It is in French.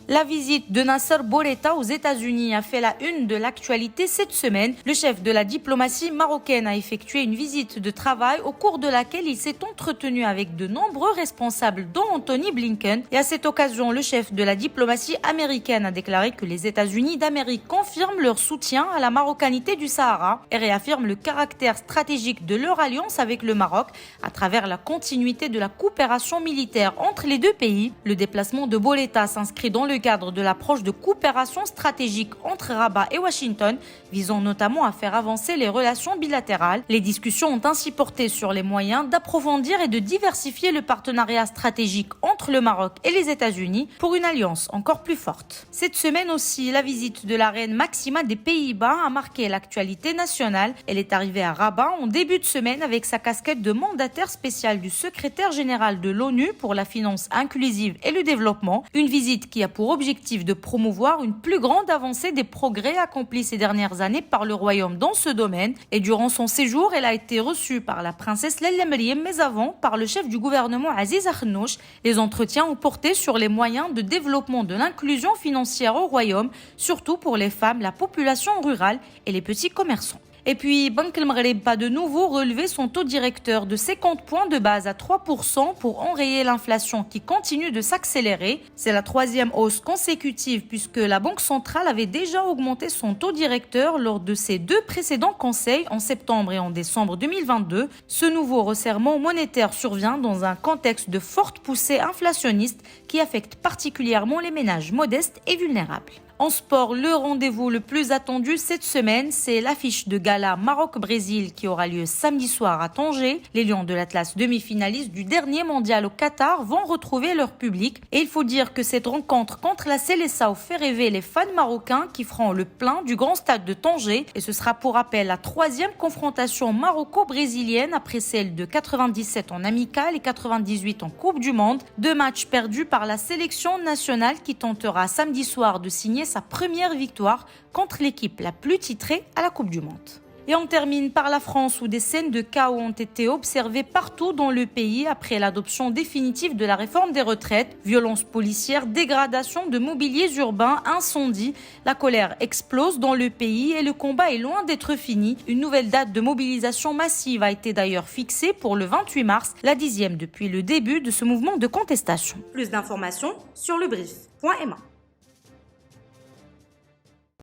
La visite de Nasser Bourita aux États-Unis a fait la une de l'actualité cette semaine. Le chef de la diplomatie marocaine a effectué une visite de travail au cours de laquelle il s'est entretenu avec de nombreux responsables, dont Anthony Blinken. Et à cette occasion, le chef de la diplomatie américaine a déclaré que les États-Unis d'Amérique confirment leur soutien à la marocanité du Sahara et réaffirment le caractère stratégique de leur alliance avec le Maroc à travers la continuité de la coopération militaire entre les deux pays. Le déplacement de Bourita s'inscrit dans le cadre de l'approche de coopération stratégique entre Rabat et Washington, visant notamment à faire avancer les relations bilatérales. Les discussions ont ainsi porté sur les moyens d'approfondir et de diversifier le partenariat stratégique entre le Maroc et les États-Unis pour une alliance encore plus forte. Cette semaine aussi, la visite de la reine Maxima des Pays-Bas a marqué l'actualité nationale. Elle est arrivée à Rabat en début de semaine avec sa casquette de mandataire spécial du secrétaire général de l'ONU pour la finance inclusive et le développement. Une visite qui a pour objectif de promouvoir une plus grande avancée des progrès accomplis ces dernières années par le Royaume dans ce domaine. Et durant son séjour, elle a été reçue par la princesse Laila Meriem, mais avant par le chef du gouvernement Aziz Akhannouch. Les entretiens ont porté sur les moyens de développement de l'inclusion financière au Royaume, surtout pour les femmes, la population rurale et les petits commerçants. Et puis, Banque El Maghreb a de nouveau relevé son taux directeur de 50 points de base à 3% pour enrayer l'inflation qui continue de s'accélérer. C'est la troisième hausse consécutive puisque la Banque centrale avait déjà augmenté son taux directeur lors de ses deux précédents conseils en septembre et en décembre 2022. Ce nouveau resserrement monétaire survient dans un contexte de forte poussée inflationniste qui affecte particulièrement les ménages modestes et vulnérables. En sport, le rendez-vous le plus attendu cette semaine, c'est l'affiche de gala Maroc-Brésil qui aura lieu samedi soir à Tanger. Les Lions de l'Atlas, demi-finalistes du dernier mondial au Qatar, vont retrouver leur public. Et il faut dire que cette rencontre contre la Seleção fait rêver les fans marocains qui feront le plein du grand stade de Tanger. Et ce sera pour rappel la troisième confrontation maroco-brésilienne après celle de 97 en amical et 98 en Coupe du Monde. 2 matchs perdus par la sélection nationale qui tentera samedi soir de signer sa première victoire contre l'équipe la plus titrée à la Coupe du Monde. Et on termine par la France où des scènes de chaos ont été observées partout dans le pays après l'adoption définitive de la réforme des retraites. Violences policières, dégradation de mobiliers urbains, incendies. La colère explose dans le pays et le combat est loin d'être fini. Une nouvelle date de mobilisation massive a été d'ailleurs fixée pour le 28 mars, la 10e depuis le début de ce mouvement de contestation. Plus d'informations sur lebrief.ma.